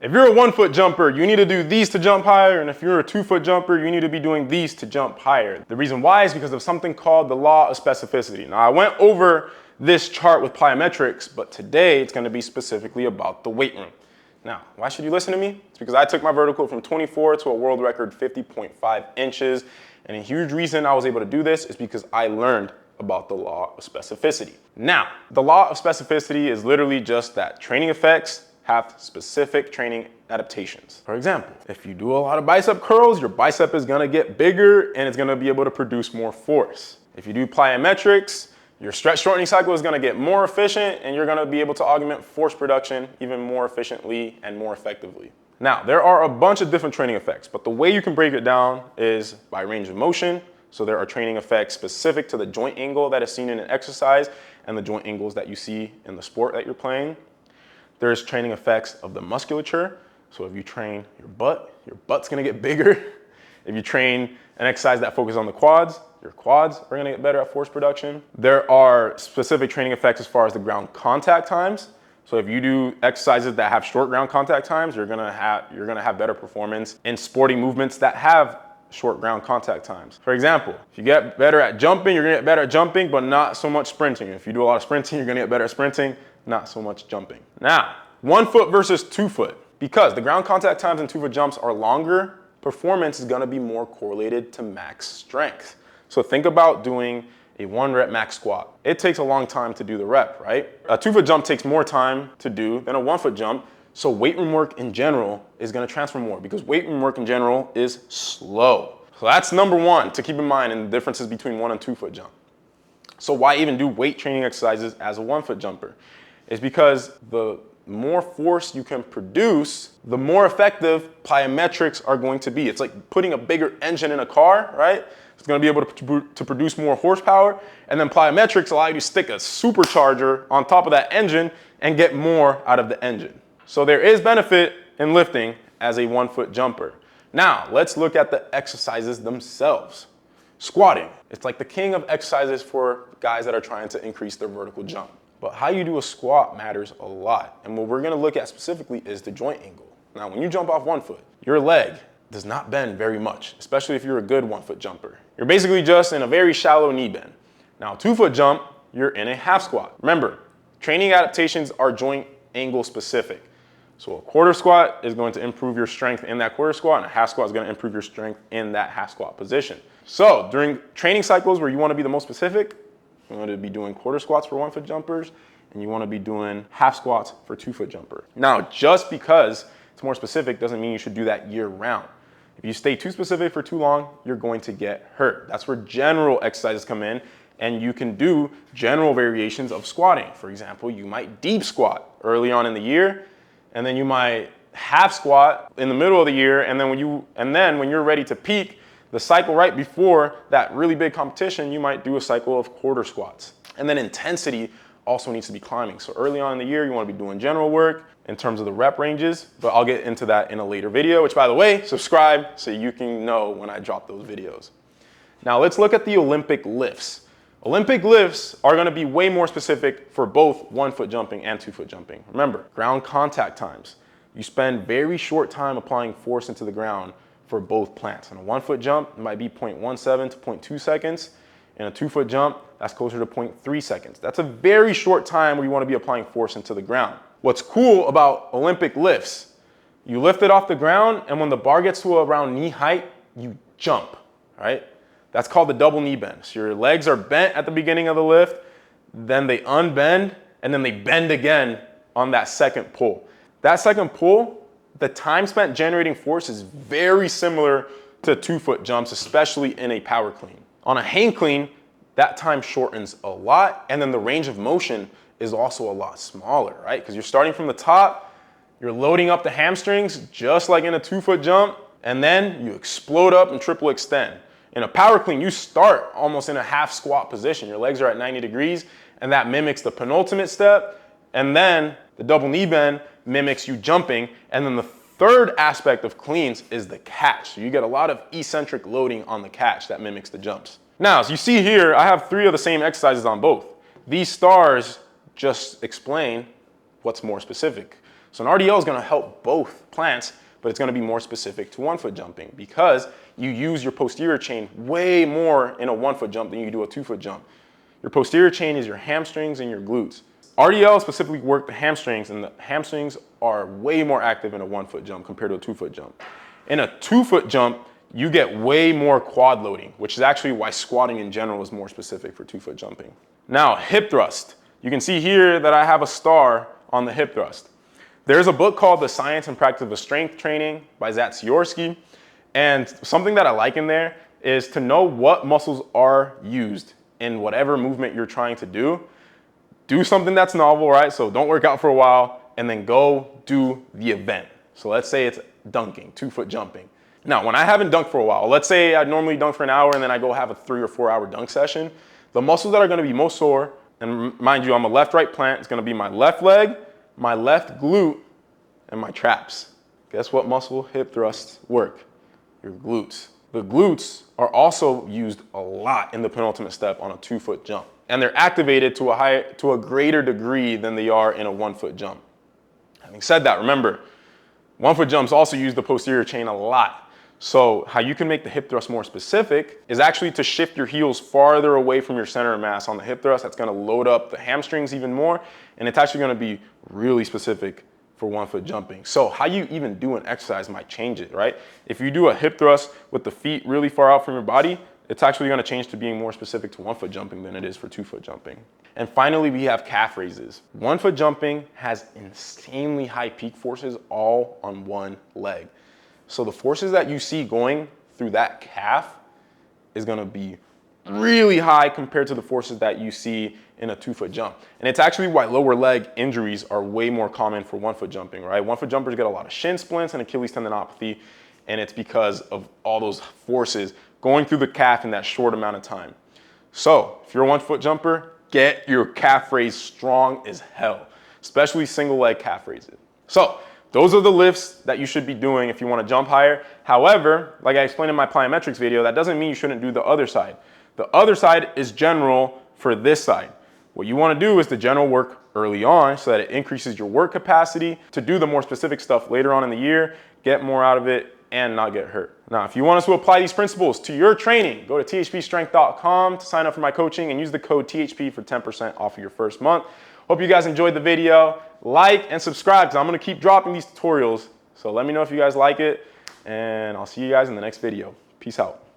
If you're a 1 foot jumper, you need to do these to jump higher, and if you're a 2 foot jumper, you need to be doing these to jump higher. The reason why is because of something called the law of specificity. Now, I went over this chart with plyometrics, but today it's gonna be specifically about the weight room. Now, why should you listen to me? It's because I took my vertical from 24 to a world record 50.5 inches, and a huge reason I was able to do this is because I learned about the law of specificity. Now, the law of specificity is literally just that training effects have specific training adaptations. For example, if you do a lot of bicep curls, your bicep is gonna get bigger and it's gonna be able to produce more force. If you do plyometrics, your stretch shortening cycle is gonna get more efficient and you're gonna be able to augment force production even more efficiently and more effectively. Now, there are a bunch of different training effects, but the way you can break it down is by range of motion. So there are training effects specific to the joint angle that is seen in an exercise and the joint angles that you see in the sport that you're playing. There's training effects of the musculature. So if you train your butt's gonna get bigger. If you train an exercise that focuses on the quads, your quads are gonna get better at force production. There are specific training effects as far as the ground contact times. So if you do exercises that have short ground contact times, you're gonna have better performance in sporting movements that have short ground contact times. For example, if you get better at jumping, you're gonna get better at jumping, but not so much sprinting. If you do a lot of sprinting, you're gonna get better at sprinting, not so much jumping. Now, 1 foot versus 2 foot. Because the ground contact times in 2 foot jumps are longer, performance is gonna be more correlated to max strength. So think about doing a 1 rep max squat. It takes a long time to do the rep, right? A 2 foot jump takes more time to do than a 1 foot jump. So weight room work in general is gonna transfer more because weight room work in general is slow. So that's number one to keep in mind in the differences between 1 and 2 foot jump. So why even do weight training exercises as a 1 foot jumper? It's because the more force you can produce, the more effective plyometrics are going to be. It's like putting a bigger engine in a car, right? It's gonna be able to produce more horsepower, and then plyometrics allow you to stick a supercharger on top of that engine and get more out of the engine. So there is benefit in lifting as a 1 foot jumper. Now, let's look at the exercises themselves. Squatting, it's like the king of exercises for guys that are trying to increase their vertical jump. But how you do a squat matters a lot. And what we're gonna look at specifically is the joint angle. Now, when you jump off 1 foot, your leg does not bend very much, especially if you're a good 1 foot jumper. You're basically just in a very shallow knee bend. Now, 2 foot jump, you're in a half squat. Remember, training adaptations are joint angle specific. So a quarter squat is going to improve your strength in that quarter squat, and a half squat is gonna improve your strength in that half squat position. So during training cycles where you wanna be the most specific, you want to be doing quarter squats for 1 foot jumpers, and you want to be doing half squats for 2 foot jumper. Now, just because it's more specific doesn't mean you should do that year round. If you stay too specific for too long, you're going to get hurt. That's where general exercises come in, and you can do general variations of squatting. For example, you might deep squat early on in the year, and then you might half squat in the middle of the year, and then when you're ready to peak, the cycle right before that really big competition, you might do a cycle of quarter squats. And then intensity also needs to be climbing. So early on in the year, you want to be doing general work in terms of the rep ranges, but I'll get into that in a later video, which, by the way, subscribe so you can know when I drop those videos. Now let's look at the Olympic lifts. Olympic lifts are going to be way more specific for both 1 foot jumping and 2 foot jumping. Remember, ground contact times. You spend very short time applying force into the ground for both plants. In a 1 foot jump, it might be 0.17 to 0.2 seconds. In a 2 foot jump, that's closer to 0.3 seconds. That's a very short time where you want to be applying force into the ground. What's cool about Olympic lifts, you lift it off the ground, and when the bar gets to around knee height, you jump, right? That's called the double knee bend. So your legs are bent at the beginning of the lift, then they unbend, and then they bend again on that second pull. That second pull, the time spent generating force is very similar to 2 foot jumps, especially in a power clean. On a hang clean, that time shortens a lot, and then the range of motion is also a lot smaller, right? Because you're starting from the top, you're loading up the hamstrings just like in a 2 foot jump, and then you explode up and triple extend. In a power clean, you start almost in a half squat position. Your legs are at 90 degrees, and that mimics the penultimate step, and then the double knee bend mimics you jumping, and then the third aspect of cleans is the catch. So you get a lot of eccentric loading on the catch that mimics the jumps. Now, as you see here, I have 3 of the same exercises on both. These stars just explain what's more specific. So an RDL is going to help both plants, but it's going to be more specific to 1 foot jumping because you use your posterior chain way more in a 1 foot jump than you do a 2 foot jump. Your posterior chain is your hamstrings and your glutes. RDL specifically work the hamstrings, and the hamstrings are way more active in a 1 foot jump compared to a 2 foot jump. In a 2 foot jump, you get way more quad loading, which is actually why squatting in general is more specific for 2 foot jumping. Now, hip thrust. You can see here that I have a star on the hip thrust. There's a book called The Science and Practice of Strength Training by Zatsiorsky. And something that I like in there is to know what muscles are used in whatever movement you're trying to do. Do something that's novel, right? So don't work out for a while and then go do the event. So let's say it's dunking, 2 foot jumping. Now, when I haven't dunked for a while, let's say I normally dunk for an hour and then I go have a 3 or 4 hour dunk session, the muscles that are gonna be most sore, and mind you, I'm a left-right plant, it's gonna be my left leg, my left glute, and my traps. Guess what muscle hip thrusts work? Your glutes. The glutes are also used a lot in the penultimate step on a 2 foot jump. And they're activated to a greater degree than they are in a 1 foot jump. Having said that, remember, 1 foot jumps also use the posterior chain a lot. So how you can make the hip thrust more specific is actually to shift your heels farther away from your center of mass on the hip thrust. That's gonna load up the hamstrings even more, and it's actually gonna be really specific for 1 foot jumping. So how you even do an exercise might change it, right? If you do a hip thrust with the feet really far out from your body, it's actually gonna change to being more specific to 1 foot jumping than it is for 2 foot jumping. And finally, we have calf raises. 1 foot jumping has insanely high peak forces all on one leg. So the forces that you see going through that calf is gonna be really high compared to the forces that you see in a 2 foot jump. And it's actually why lower leg injuries are way more common for 1 foot jumping, right? 1 foot jumpers get a lot of shin splints and Achilles tendinopathy, and it's because of all those forces going through the calf in that short amount of time. So if you're a 1 foot jumper, get your calf raise strong as hell, especially single leg calf raises. So those are the lifts that you should be doing if you want to jump higher. However, like I explained in my plyometrics video, that doesn't mean you shouldn't do the other side. The other side is general for this side. What you want to do is the general work early on so that it increases your work capacity to do the more specific stuff later on in the year, get more out of it, and not get hurt. Now, if you want us to apply these principles to your training, go to THPstrength.com to sign up for my coaching and use the code THP for 10% off of your first month. Hope you guys enjoyed the video. Like and subscribe because I'm going to keep dropping these tutorials. So let me know if you guys like it, and I'll see you guys in the next video. Peace out.